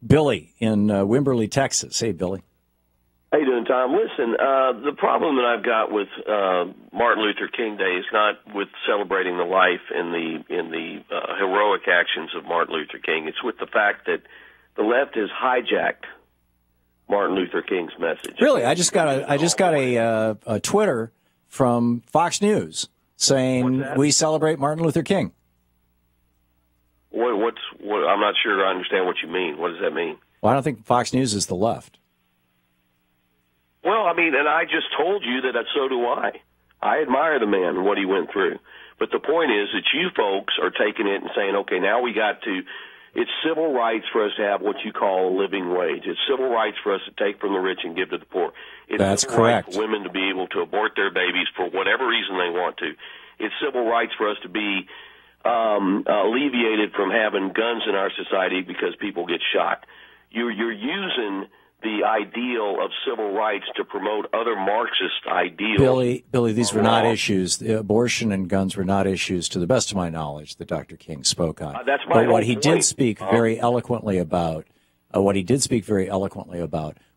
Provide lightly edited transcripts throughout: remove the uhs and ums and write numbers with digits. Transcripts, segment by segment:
Billy in Wimberley, Texas. Hey, Billy. How you doing, Tom? Listen, the problem that I've got with Martin Luther King Day is not with celebrating the life and the heroic actions of Martin Luther King. It's with the fact that the left has hijacked Martin Luther King's message. Really, I just got a Twitter from Fox News saying we celebrate Martin Luther King. What? I'm not sure I understand what you mean. What does that mean? Well, I don't think Fox News is the left. Well, I mean, and I just told you that so do I. I admire the man and what he went through. But the point is that you folks are taking it and saying, okay, now we got to, it's civil rights for us to have what you call a living wage. It's civil rights for us to take from the rich and give to the poor. It's That's civil correct. Rights for women to be able to abort their babies for whatever reason they want to. It's civil rights for us to be alleviated from having guns in our society because people get shot. You're using the ideal of civil rights to promote other Marxist ideals. Billy, these were not issues. The abortion and guns were not issues, to the best of my knowledge, that Dr. King spoke on. That's my But what he point. did speak very eloquently about,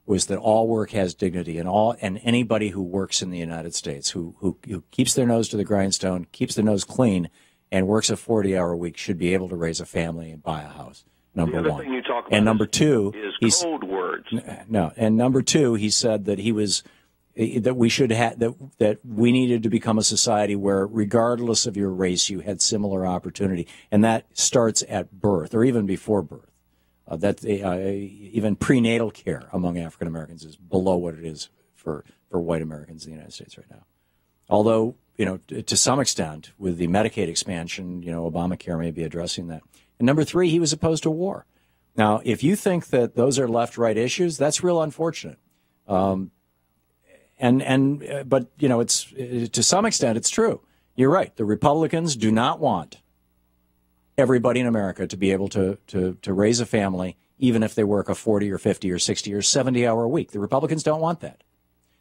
was that all work has dignity, and anybody who works in the United States, who keeps their nose to the grindstone, keeps their nose clean, and works a 40-hour week should be able to raise a family and buy a house. Number one. Thing you talk about and number two is code words. No, and number two, he said that we should have that we needed to become a society where, regardless of your race, you had similar opportunity, and that starts at birth or even before birth. Even prenatal care among African Americans is below what it is for white Americans in the United States right now. Although, to some extent, with the Medicaid expansion, Obamacare may be addressing that. And number three, he was opposed to war. Now, if you think that those are left-right issues, that's real unfortunate. But it's to some extent it's true. You're right. The Republicans do not want everybody in America to be able to raise a family, even if they work a 40 or 50 or 60 or 70-hour week. The Republicans don't want that.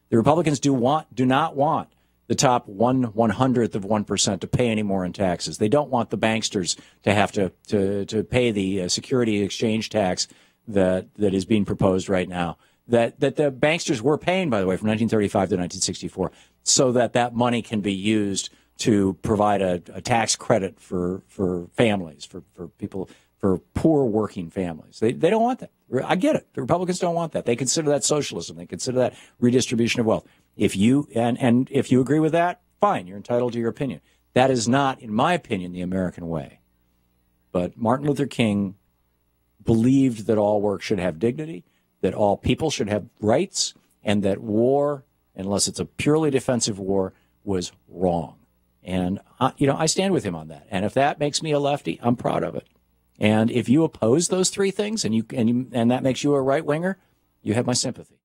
The Republicans do not want the top 1/100th of 1% to pay any more in taxes. They don't want the banksters to have to pay the security exchange tax that is being proposed right now. That the banksters were paying, by the way, from 1935 to 1964, so that money can be used to provide a tax credit for families, for people, for poor working families. They don't want that. I get it. The Republicans don't want that. They consider that socialism. They consider that redistribution of wealth. If you if you agree with that, fine, you're entitled to your opinion. That is not, in my opinion, the American way. But Martin Luther King believed that all work should have dignity, that all people should have rights, and that war, unless it's a purely defensive war, was wrong. And I stand with him on that. And if that makes me a lefty, I'm proud of it. And if you oppose those three things and that makes you a right winger, you have my sympathy.